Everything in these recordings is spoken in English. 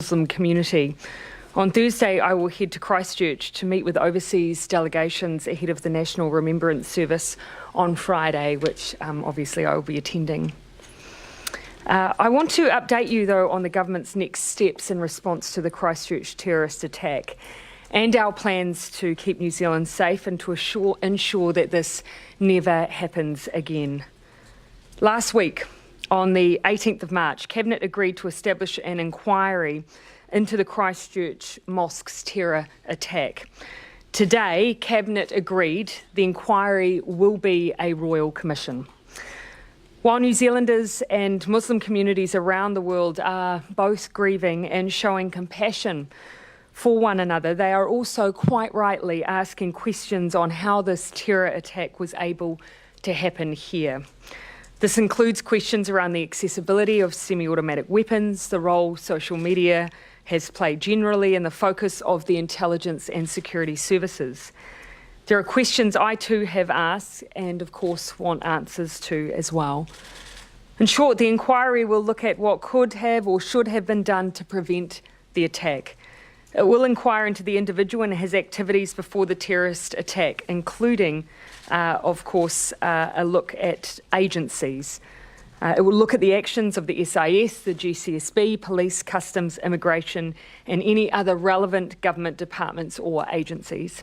Muslim community. On Thursday, I will head to Christchurch to meet with overseas delegations ahead of the National Remembrance Service on Friday, which obviously I will be attending. I want to update you, though, on the government's next steps in response to the Christchurch terrorist attack and our plans to keep New Zealand safe and to ensure that this never happens again. Last week, on the 18th of March, Cabinet agreed to establish an inquiry into the Christchurch mosque's terror attack. Today, Cabinet agreed the inquiry will be a royal commission. While New Zealanders and Muslim communities around the world are both grieving and showing compassion for one another, they are also quite rightly asking questions on how this terror attack was able to happen here. This includes questions around the accessibility of semi-automatic weapons, the role social media has played generally, and the focus of the intelligence and security services. There are questions I too have asked and of course want answers to as well. In short, the inquiry will look at what could have or should have been done to prevent the attack. It will inquire into the individual and his activities before the terrorist attack, including, of course, a look at agencies. It will look at the actions of the SIS, the GCSB, police, customs, immigration, and any other relevant government departments or agencies.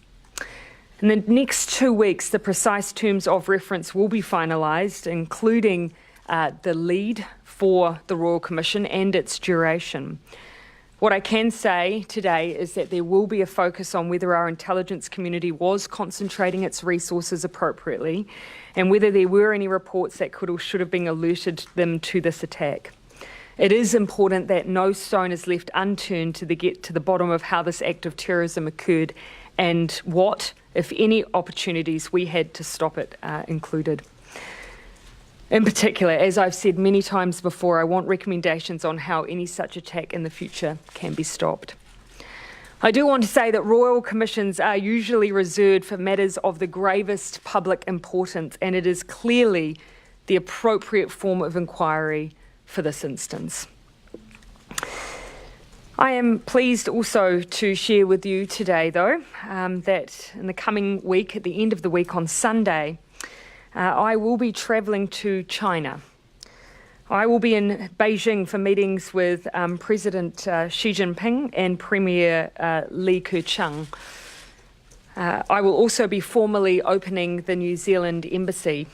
In the next 2 weeks, the precise terms of reference will be finalised, including the lead for the Royal Commission and its duration. What I can say today is that there will be a focus on whether our intelligence community was concentrating its resources appropriately and whether there were any reports that could or should have been alerted them to this attack. It is important that no stone is left unturned to get to the bottom of how this act of terrorism occurred and what, if any, opportunities we had to stop it included. In particular, as I've said many times before, I want recommendations on how any such attack in the future can be stopped. I do want to say that royal commissions are usually reserved for matters of the gravest public importance, and it is clearly the appropriate form of inquiry for this instance. I am pleased also to share with you today, though, that in the coming week, at the end of the week on Sunday, I will be travelling to China. I will be in Beijing for meetings with President Xi Jinping and Premier Li Keqiang. I will also be formally opening the New Zealand Embassy.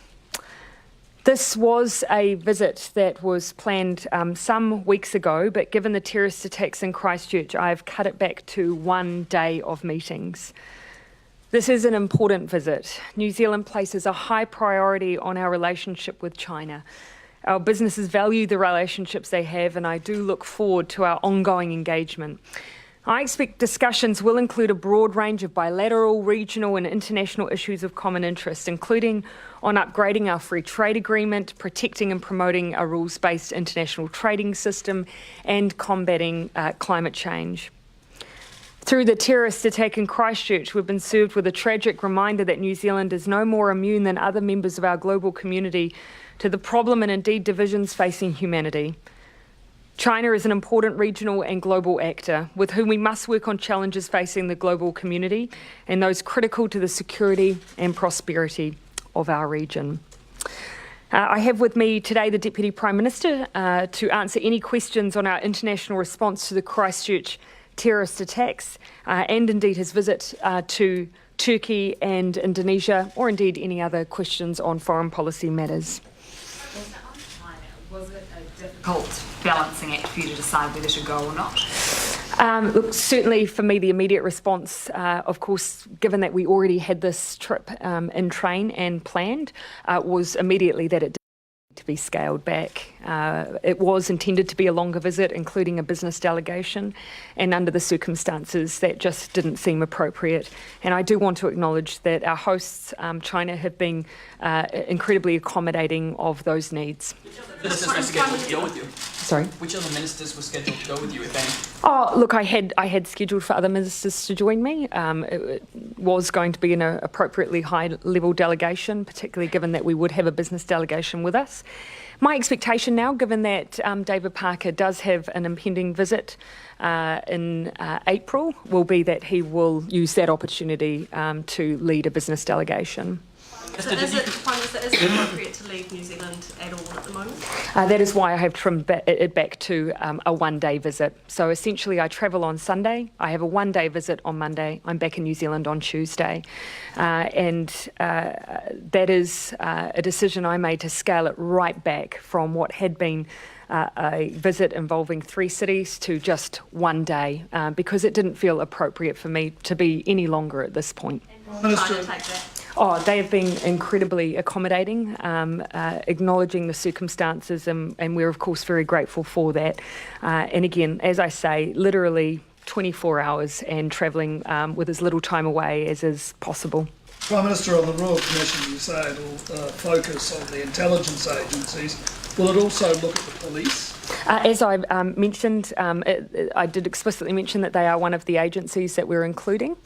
This was a visit that was planned some weeks ago, but given the terrorist attacks in Christchurch, I've cut it back to 1 day of meetings. This is an important visit. New Zealand places a high priority on our relationship with China. Our businesses value the relationships they have, and I do look forward to our ongoing engagement. I expect discussions will include a broad range of bilateral, regional and international issues of common interest, including on upgrading our free trade agreement, protecting and promoting a rules-based international trading system, and combating climate change. Through the terrorist attack in Christchurch, we've been served with a tragic reminder that New Zealand is no more immune than other members of our global community to the problem and indeed divisions facing humanity. China is an important regional and global actor with whom we must work on challenges facing the global community and those critical to the security and prosperity of our region. I have with me today the Deputy Prime Minister to answer any questions on our international response to the Christchurch terrorist attacks and indeed his visit to Turkey and Indonesia, or indeed any other questions on foreign policy matters. Was it a difficult balancing act for you to decide whether to go or not? Look, certainly for me the immediate response, of course, given that we already had this trip in train and planned, was immediately that it to be scaled back. It was intended to be a longer visit, including a business delegation, and under the circumstances that just didn't seem appropriate. And I do want to acknowledge that our hosts, China, have been incredibly accommodating of those needs. Which other ministers were scheduled to go with you? Sorry? Which other ministers were scheduled to go with you, if any? Oh, look, I had scheduled for other ministers to join me. It was going to be an appropriately high-level delegation, particularly given that we would have a business delegation with us. My expectation now, given that David Parker does have an impending visit in April, will be that he will use that opportunity to lead a business delegation. So is it appropriate to leave New Zealand at all at the moment? That is why I have trimmed it back to a one-day visit. So essentially I travel on Sunday, I have a one-day visit on Monday, I'm back in New Zealand on Tuesday. And that is a decision I made to scale it right back from what had been a visit involving 3 cities to just one day because it didn't feel appropriate for me to be any longer at this point. Minister, take that. Oh, they have been incredibly accommodating, acknowledging the circumstances, and we're of course very grateful for that. And again, as I say, literally 24 hours and travelling with as little time away as is possible. Prime Minister, on the Royal Commission, you say it will focus on the intelligence agencies. Will it also look at the police? As I mentioned, I did explicitly mention that they are one of the agencies that we're including.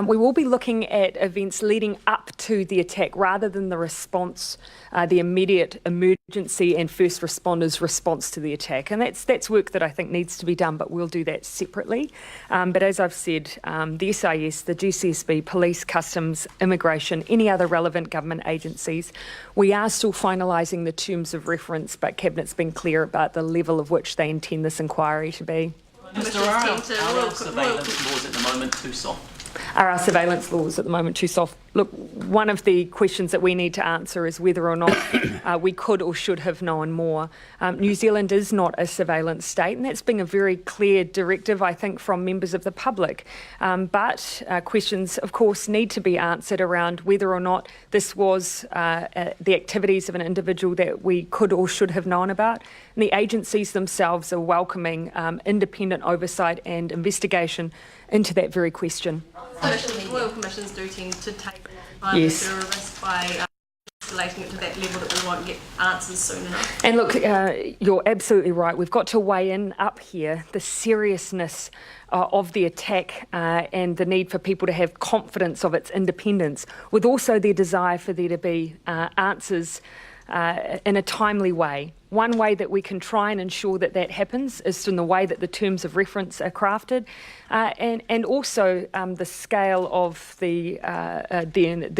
We will be looking at events leading up to the attack rather than the response, the immediate emergency and first responders' response to the attack. And that's work that I think needs to be done, but we'll do that separately. But as I've said, the SIS, the GCSB, police, customs, immigration, any other relevant government agencies, we are still finalising the terms of reference, but Cabinet's been clear about the level of which they intend this inquiry to be. Minister, are our surveillance laws at the moment too soft? Are our surveillance laws at the moment too soft? Look, one of the questions that we need to answer is whether or not we could or should have known more. New Zealand is not a surveillance state, and that's been a very clear directive, I think, from members of the public. But questions, of course, need to be answered around whether or not this was the activities of an individual that we could or should have known about. And the agencies themselves are welcoming independent oversight and investigation into that very question. Royal Commissions do tend to take a long time. Yes. Is there a risk by escalating it to that level that we won't get answers soon enough? And look, you're absolutely right. We've got to weigh in up here the seriousness of the attack and the need for people to have confidence of its independence, with also their desire for there to be answers in a timely way. One way that we can try and ensure that that happens is in the way that the terms of reference are crafted, and also the scale of the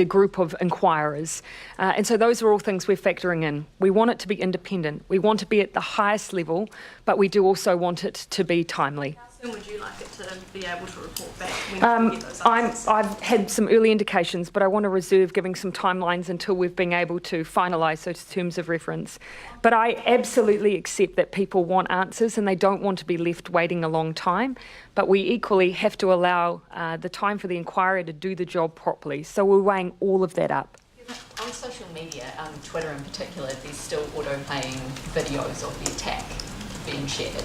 group of inquirers. And so those are all things we're factoring in. We want it to be independent. We want to be at the highest level, but we do also want it to be timely. How soon would you like it to be able to report back when you get those answers? I've had some early indications, but I want to reserve giving some timelines until we've been able to finalise those terms of reference. But I absolutely accept that people want answers and they don't want to be left waiting a long time. But we equally have to allow the time for the inquiry to do the job properly. So we're weighing all of that up. On social media, Twitter in particular, there's still auto-playing videos of the attack being shared.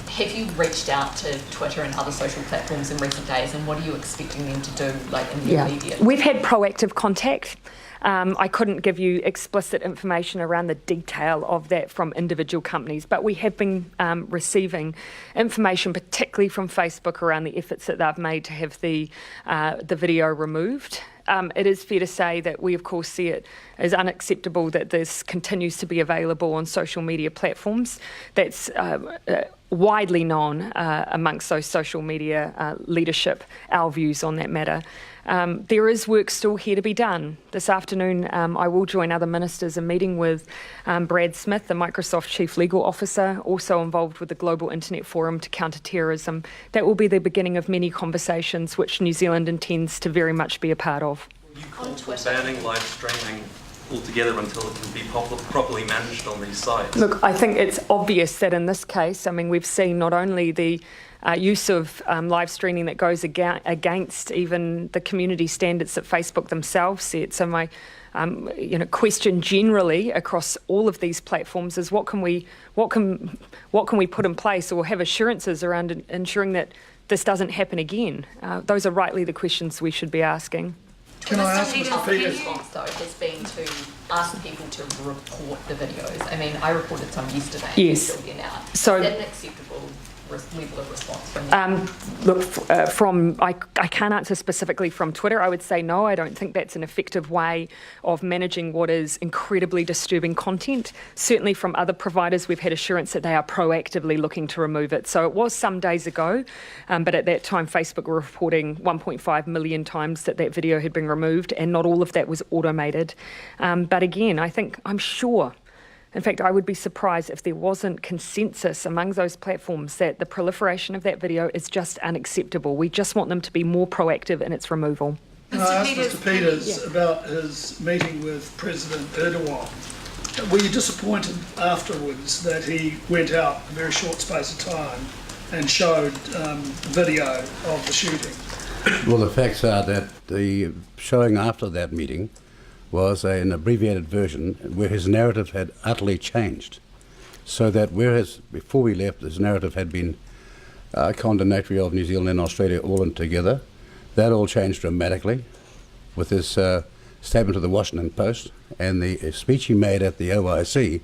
Have you reached out to Twitter and other social platforms in recent days, and what are you expecting them to do, like in the immediate? We've had proactive contact. I couldn't give you explicit information around the detail of that from individual companies, but we have been receiving information, particularly from Facebook, around the efforts that they've made to have the video removed. It is fair to say that we, of course, see it as unacceptable that this continues to be available on social media platforms. That's widely known amongst those social media leadership, our views on that matter. There is work still here to be done. This afternoon, I will join other ministers in meeting with Brad Smith, the Microsoft Chief Legal Officer, also involved with the Global Internet Forum to Counter Terrorism. That will be the beginning of many conversations which New Zealand intends to very much be a part of. You call for banning live streaming altogether until it can be properly managed on these sites? Look, I think it's obvious that in this case, I mean, we've seen not only the use of live streaming that goes against even the community standards that Facebook themselves set. So my question generally across all of these platforms is what can we put in place or have assurances around ensuring that this doesn't happen again? Those are rightly the questions we should be asking. Can I ask The Mr. Peters? response, though, has been to ask people to report the videos. I mean, I reported some yesterday. Yes. Still there now. So- is that an acceptable level of response from them? Look, I can't answer specifically from Twitter. I would say no, I don't think that's an effective way of managing what is incredibly disturbing content. Certainly from other providers, we've had assurance that they are proactively looking to remove it. So it was some days ago, but at that time, Facebook were reporting 1.5 million times that video had been removed, and not all of that was automated. But again, I'm sure, in fact, I would be surprised if there wasn't consensus among those platforms that the proliferation of that video is just unacceptable. We just want them to be more proactive in its removal. Can I ask Mr. Peters about his meeting with President Erdogan? Were you disappointed afterwards that he went out a very short space of time and showed video of the shooting? Well, the facts are that the showing after that meeting was an abbreviated version where his narrative had utterly changed. So that whereas before we left his narrative had been condemnatory of New Zealand and Australia all in together, that all changed dramatically with his statement to the Washington Post and the speech he made at the OIC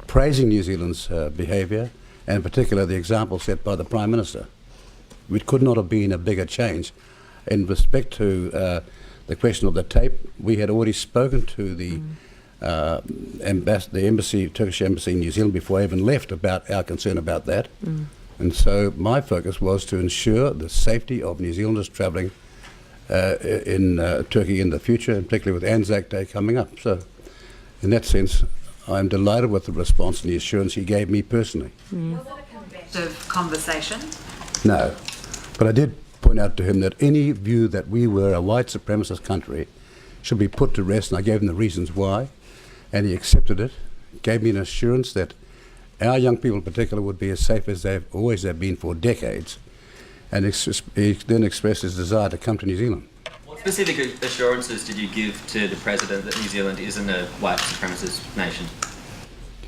praising New Zealand's behaviour, and in particular the example set by the Prime Minister. It could not have been a bigger change. In respect to the question of the tape, we had already spoken to the Turkish embassy in New Zealand before I even left about our concern about that. And so my focus was to ensure the safety of New Zealanders travelling in Turkey in the future, and particularly with Anzac Day coming up. So in that sense, I'm delighted with the response and the assurance he gave me personally. Was it a combative conversation? No, but I did point out to him that any view that we were a white supremacist country should be put to rest, and I gave him the reasons why, and he accepted it, gave me an assurance that our young people in particular would be as safe as they've always have been for decades, and he then expressed his desire to come to New Zealand. What specific assurances did you give to the President that New Zealand isn't a white supremacist nation?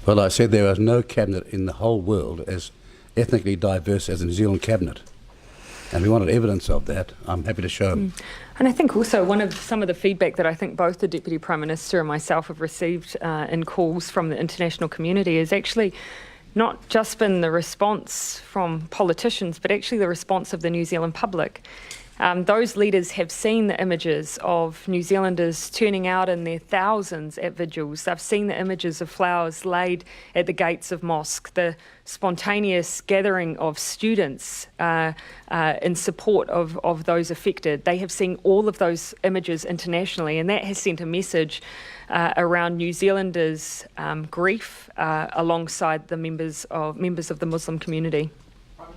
Well, I said there is no cabinet in the whole world as ethnically diverse as the New Zealand cabinet. And we wanted evidence of that. I'm happy to show him. And I think also some of the feedback that I think both the Deputy Prime Minister and myself have received in calls from the international community is actually not just been the response from politicians, but actually the response of the New Zealand public. Those leaders have seen the images of New Zealanders turning out in their thousands at vigils. They've seen the images of flowers laid at the gates of mosque, the spontaneous gathering of students in support of those affected. They have seen all of those images internationally, and that has sent a message around New Zealanders' grief alongside the members of the Muslim community.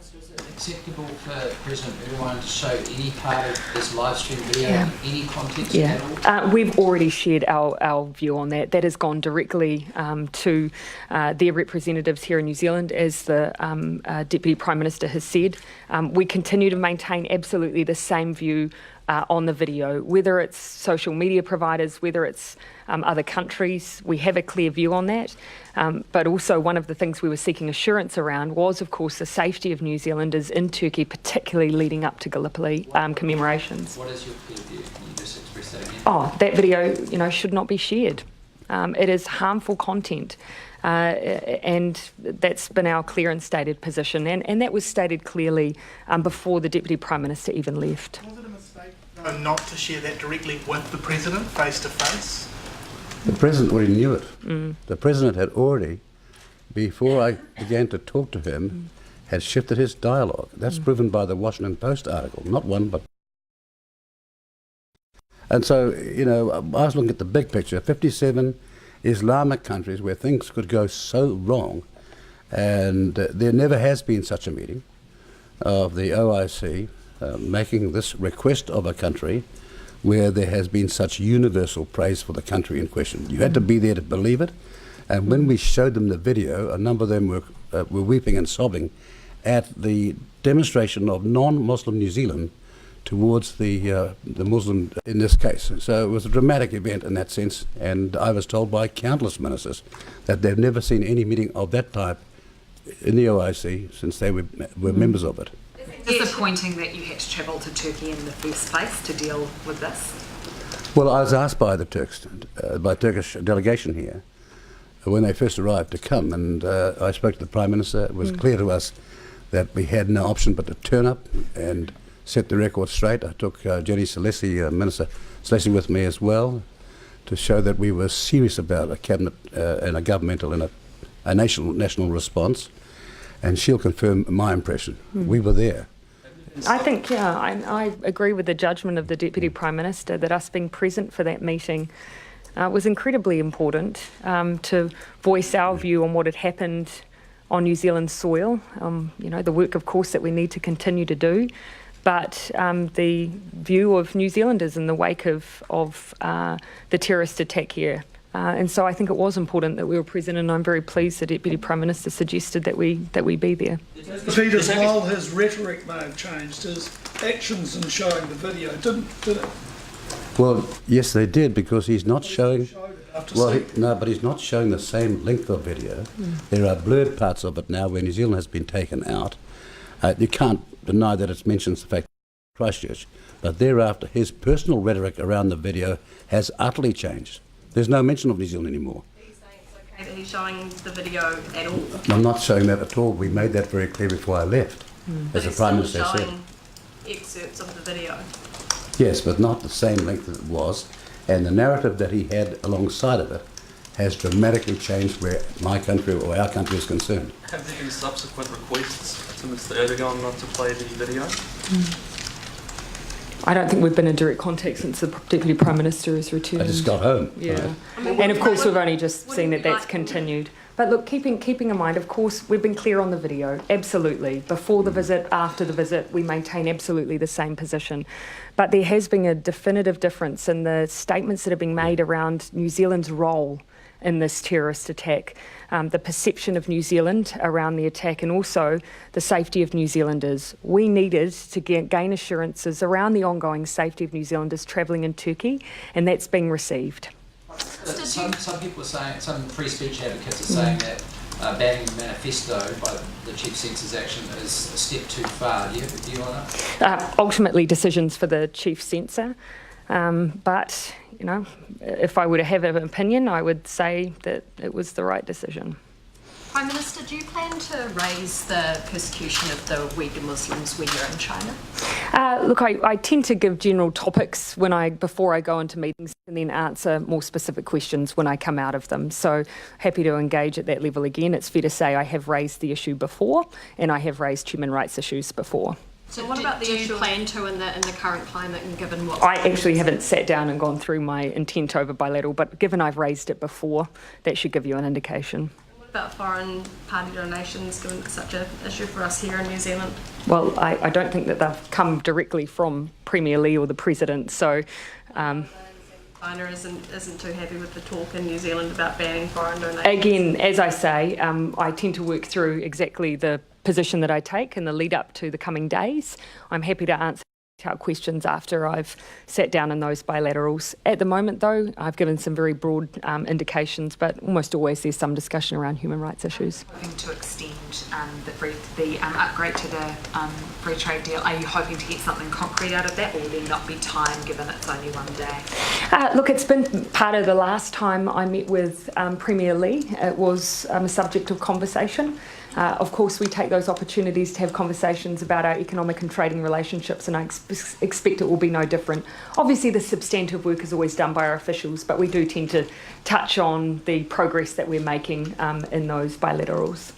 Is it acceptable for President Erdogan to show any part of this live stream video in any context at all? We've already shared our view on that. That has gone directly to their representatives here in New Zealand, as the Deputy Prime Minister has said. We continue to maintain absolutely the same view on the video, whether it's social media providers, whether it's other countries. We have a clear view on that. But also one of the things we were seeking assurance around was, of course, the safety of New Zealanders in Turkey, particularly leading up to Gallipoli commemorations. What is your clear view? Can you just express that again? That video, should not be shared. It is harmful content. And that's been our clear and stated position. And that was stated clearly before the Deputy Prime Minister even left. Was it a mistake not to share that directly with the President face to face? The President already knew it. The President had already, before I began to talk to him, had shifted his dialogue. That's proven by the Washington Post article, not one, but... And so, I was looking at the big picture, 57 Islamic countries where things could go so wrong, and there never has been such a meeting of the OIC making this request of a country where there has been such universal praise for the country in question. You had to be there to believe it, and when we showed them the video, a number of them were weeping and sobbing at the demonstration of non-Muslim New Zealand towards the Muslim in this case. So it was a dramatic event in that sense, and I was told by countless ministers that they've never seen any meeting of that type in the OIC since they were members of it. Disappointing that you had to travel to Turkey in the first place to deal with this? Well, I was asked by the Turkish delegation here when they first arrived to come, and I spoke to the Prime Minister. It was clear to us that we had no option but to turn up and set the record straight. I took Jenny Salesi, Minister Salesi, with me as well, to show that we were serious about a cabinet and a governmental and a national response, and she'll confirm my impression. We were there. I think, I agree with the judgment of the Deputy Prime Minister that us being present for that meeting was incredibly important to voice our view on what had happened on New Zealand soil. The work, of course, that we need to continue to do, but the view of New Zealanders in the wake of the terrorist attack here. And so I think it was important that we were present, and I'm very pleased the Deputy Prime Minister suggested that we be there. Peters, while his rhetoric may have changed, his actions in showing the video did it? Well, yes, they did, because he's not showing. Well, But he's not showing the same length of video. There are blurred parts of it now where New Zealand has been taken out. You can't deny that it mentions the fact of Christchurch, but thereafter his personal rhetoric around the video has utterly changed. There's no mention of New Zealand anymore. Are you saying it's okay that he's showing the video at all? I'm not showing that at all. We made that very clear before I left, as the Prime Minister said. showing excerpts of the video. Yes, but not the same length as it was, and the narrative that he had alongside of it has dramatically changed where my country or our country is concerned. Have there been subsequent requests to Mr Erdogan not to play the video? I don't think we've been in direct contact since the Deputy Prime Minister has returned. I just got home. Yeah, Right. and of course we've only just seen that that's continued. But look, keeping in mind, of course, we've been clear on the video, absolutely. Before the visit, after the visit, we maintain absolutely the same position. But there has been a definitive difference in the statements that have been made around New Zealand's role in this terrorist attack, the perception of New Zealand around the attack, and also the safety of New Zealanders. We needed to gain assurances around the ongoing safety of New Zealanders travelling in Turkey, and that's being received. Some people are saying, some free speech advocates are saying that banning the manifesto by the Chief Censor's action is a step too far. Do you have a view on that? Ultimately, decisions for the Chief Censor. But, if I were to have an opinion, I would say that it was the right decision. Prime Minister, do you plan to raise the persecution of the Uyghur Muslims when you're in China? Look, I tend to give general topics before I go into meetings, and then answer more specific questions when I come out of them. So happy to engage at that level again. It's fair to say I have raised the issue before, and I have raised human rights issues before. So what about the issue? Do you plan to in the current climate and given what... I actually haven't sat down and gone through my intent over bilateral, but given I've raised it before, that should give you an indication. What about foreign party donations, given it's such an issue for us here in New Zealand? Well, I don't think that they've come directly from Premier Lee or the President, so... China isn't too happy with the talk in New Zealand about banning foreign donations. Again, as I say, I tend to work through exactly the position that I take in the lead up to the coming days. I'm happy to answer detailed questions after I've sat down in those bilaterals. At the moment, though, I've given some very broad indications, but almost always there's some discussion around human rights issues. Hoping to extend the upgrade to the free trade deal. Are you hoping to get something concrete out of that, or will there not be time given it's only one day? Look, it's been part of the last time I met with Premier Lee. It was a subject of conversation. Of course, we take those opportunities to have conversations about our economic and trading relationships, and I expect it will be no different. Obviously, the substantive work is always done by our officials, but we do tend to touch on the progress that we're making in those bilaterals.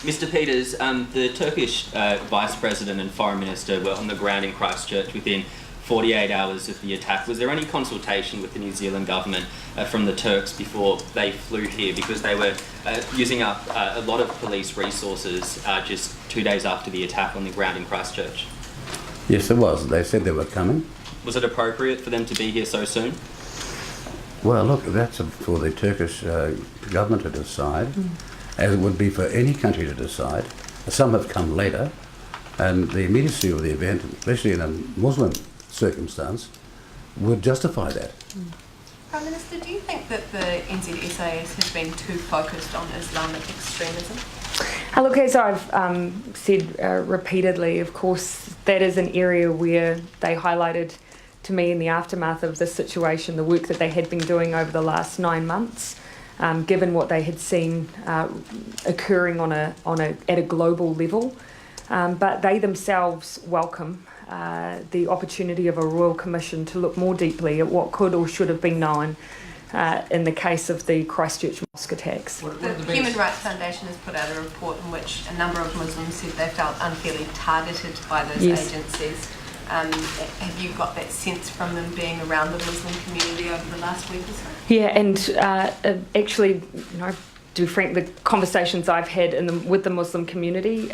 Mr Peters, the Turkish Vice President and Foreign Minister were on the ground in Christchurch within 48 hours of the attack. Was there any consultation with the New Zealand government from the Turks before they flew here, because they were using up a lot of police resources just 2 days after the attack on the ground in Christchurch? Yes, there was. They said they were coming. Was it appropriate for them to be here so soon? Well, look, that's for the Turkish government to decide, as it would be for any country to decide. Some have come later, and the immediacy of the event, especially in a Muslim circumstance, would justify that. Prime Minister, do you think that the NZSAs have been too focused on Islamic extremism? Look, as I've said repeatedly, of course, that is an area where they highlighted to me in the aftermath of this situation the work that they had been doing over the last 9 months. given what they had seen occurring at a global level. But they themselves welcome the opportunity of a Royal Commission to look more deeply at what could or should have been known in the case of the Christchurch mosque attacks. The Human Rights Foundation has put out a report in which a number of Muslims said they felt unfairly targeted by those agencies. Have you got that sense from them being around the Muslim community over the last week or so? Yeah, and actually, to be frank, the conversations I've had with the Muslim community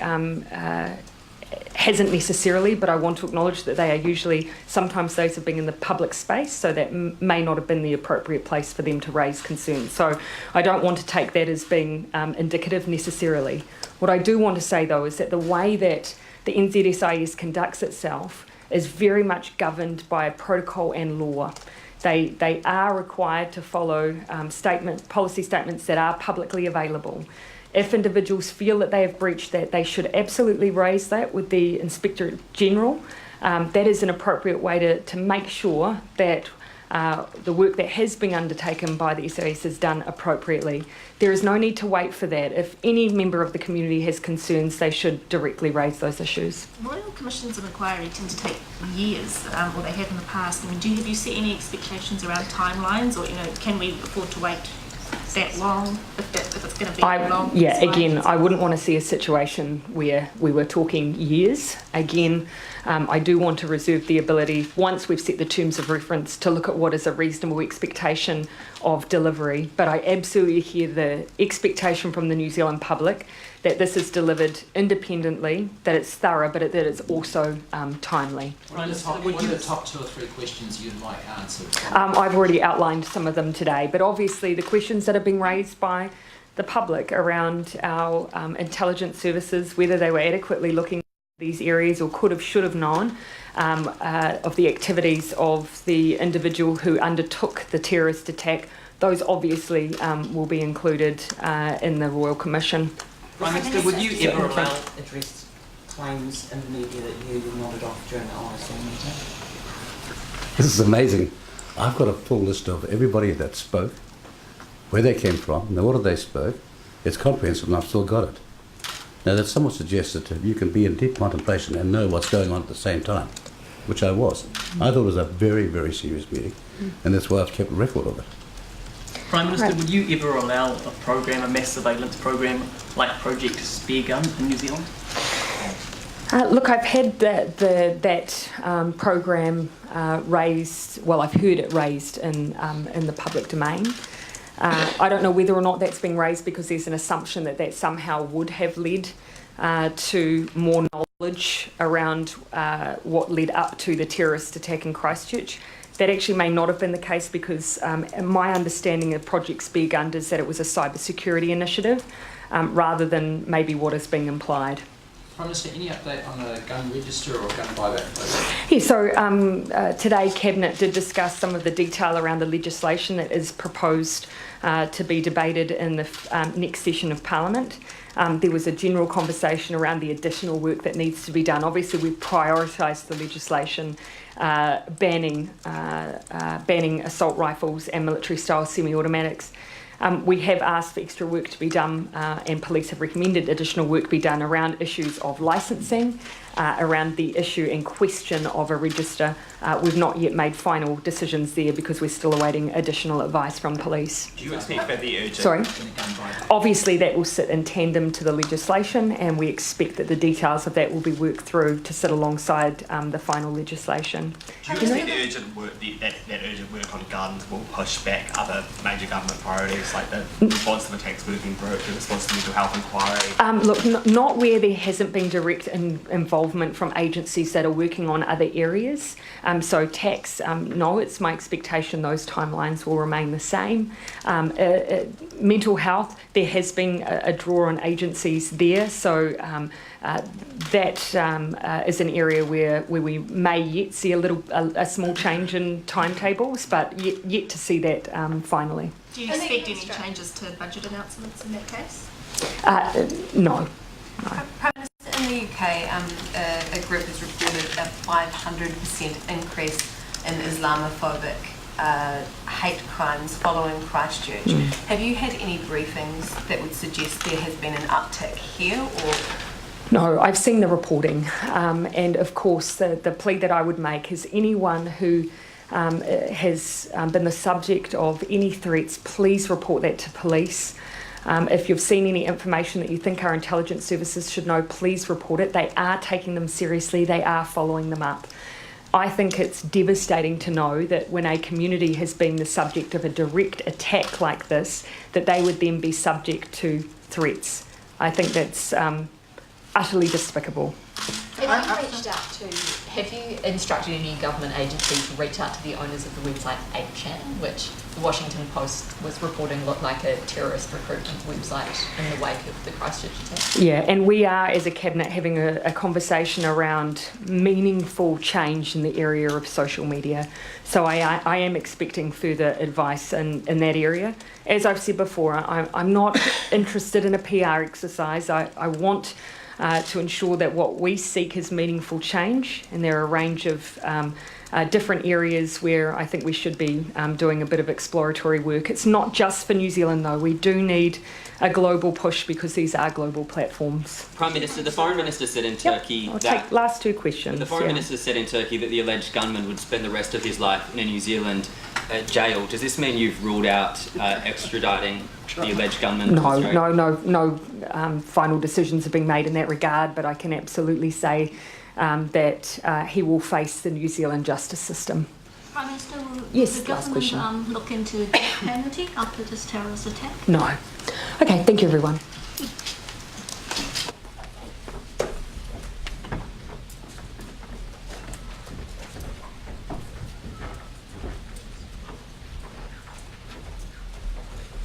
hasn't necessarily, but I want to acknowledge that they are usually, sometimes those have been in the public space, so that may not have been the appropriate place for them to raise concerns. So I don't want to take that as being indicative necessarily. What I do want to say, though, is that the way that the NZSIS conducts itself is very much governed by protocol and law. They are required to follow policy statements that are publicly available. If individuals feel that they have breached that, they should absolutely raise that with the Inspector General. That is an appropriate way to make sure that the work that has been undertaken by the SIS is done appropriately. There is no need to wait for that. If any member of the community has concerns, they should directly raise those issues. Royal Commissions of Inquiry tend to take years, or they have in the past. I mean, have you set any expectations around timelines, or can we afford to wait that long if it's going to be long? Yeah, again, I wouldn't want to see a situation where we were talking years. Again, I do want to reserve the ability, once we've set the terms of reference, to look at what is a reasonable expectation of delivery. But I absolutely hear the expectation from the New Zealand public that this is delivered independently, that it's thorough, but that it's also timely. What are the top 2 or 3 questions you'd like answered? I've already outlined some of them today, but obviously the questions that are being raised by the public around our intelligence services, whether they were adequately looking at these areas or should have known of the activities of the individual who undertook the terrorist attack, those obviously will be included in the Royal Commission. Prime Minister, would you ever address claims in the media that you nodded off during the ISA meeting? This is amazing. I've got a full list of everybody that spoke, where they came from, in the order they spoke. It's comprehensive and I've still got it. Now, that somewhat suggests that you can be in deep contemplation and know what's going on at the same time, which I was. I thought it was a very, very serious meeting, and that's why I've kept a record of it. Prime Minister, would you ever allow a mass surveillance program like Project Spear Gun in New Zealand? Look, I've had that program raised. Well, I've heard it raised in the public domain. I don't know whether or not that's being raised because there's an assumption that somehow would have led to more knowledge around what led up to the terrorist attack in Christchurch. That actually may not have been the case because my understanding of Project Spear Gun is that it was a cybersecurity initiative rather than maybe what is being implied. Prime Minister, any update on a gun register or gun buyback program? Yeah, so today Cabinet did discuss some of the detail around the legislation that is proposed to be debated in the next session of Parliament. There was a general conversation around the additional work that needs to be done. Obviously, we've prioritised the legislation banning assault rifles and military-style semi-automatics. We have asked for extra work to be done, and police have recommended additional work be done around issues of licensing, around the issue and question of a register. We've not yet made final decisions there because we're still awaiting additional advice from police. Do you expect that the urgent... Sorry? Obviously, that will sit in tandem to the legislation, and we expect that the details of that will be worked through to sit alongside the final legislation. Do you expect the urgent work, that urgent work on guns will push back other major government priorities like the response to the tax working group, the response to mental health inquiry? Look, not where there hasn't been direct involvement from agencies that are working on other areas. So tax, no, it's my expectation those timelines will remain the same. Mental health, there has been a draw on agencies there, so that is an area where we may yet see a small change in timetables, but yet to see that finally. Do you expect any changes to budget announcements in that case? No. Prime Minister, in the UK, a group has reported a 500% increase in Islamophobic hate crimes following Christchurch. Have you had any briefings that would suggest there has been an uptick here, or? No, I've seen the reporting, and of course the plea that I would make is anyone who has been the subject of any threats, please report that to police. If you've seen any information that you think our intelligence services should know, please report it. They are taking them seriously, they are following them up. I think it's devastating to know that when a community has been the subject of a direct attack like this, that they would then be subject to threats. I think that's utterly despicable. Have you instructed any government agency to reach out to the owners of the website 8chan, which the Washington Post was reporting looked like a terrorist recruitment website in the wake of the Christchurch attack? Yeah, and we are, as a Cabinet, having a conversation around meaningful change in the area of social media. So I am expecting further advice in that area. As I've said before, I'm not interested in a PR exercise. I want to ensure that what we seek is meaningful change, and there are a range of different areas where I think we should be doing a bit of exploratory work. It's not just for New Zealand though, we do need a global push because these are global platforms. Prime Minister, the Foreign Minister said in Turkey I'll take last two questions. The Foreign Minister said in Turkey that the alleged gunman would spend the rest of his life in a New Zealand jail. Does this mean you've ruled out extraditing the alleged gunman? No final decisions have been made in that regard, but I can absolutely say that he will face the New Zealand justice system. Prime Minister, will Yes, the last question. government look into death penalty after this terrorist attack? No. Okay, thank you everyone.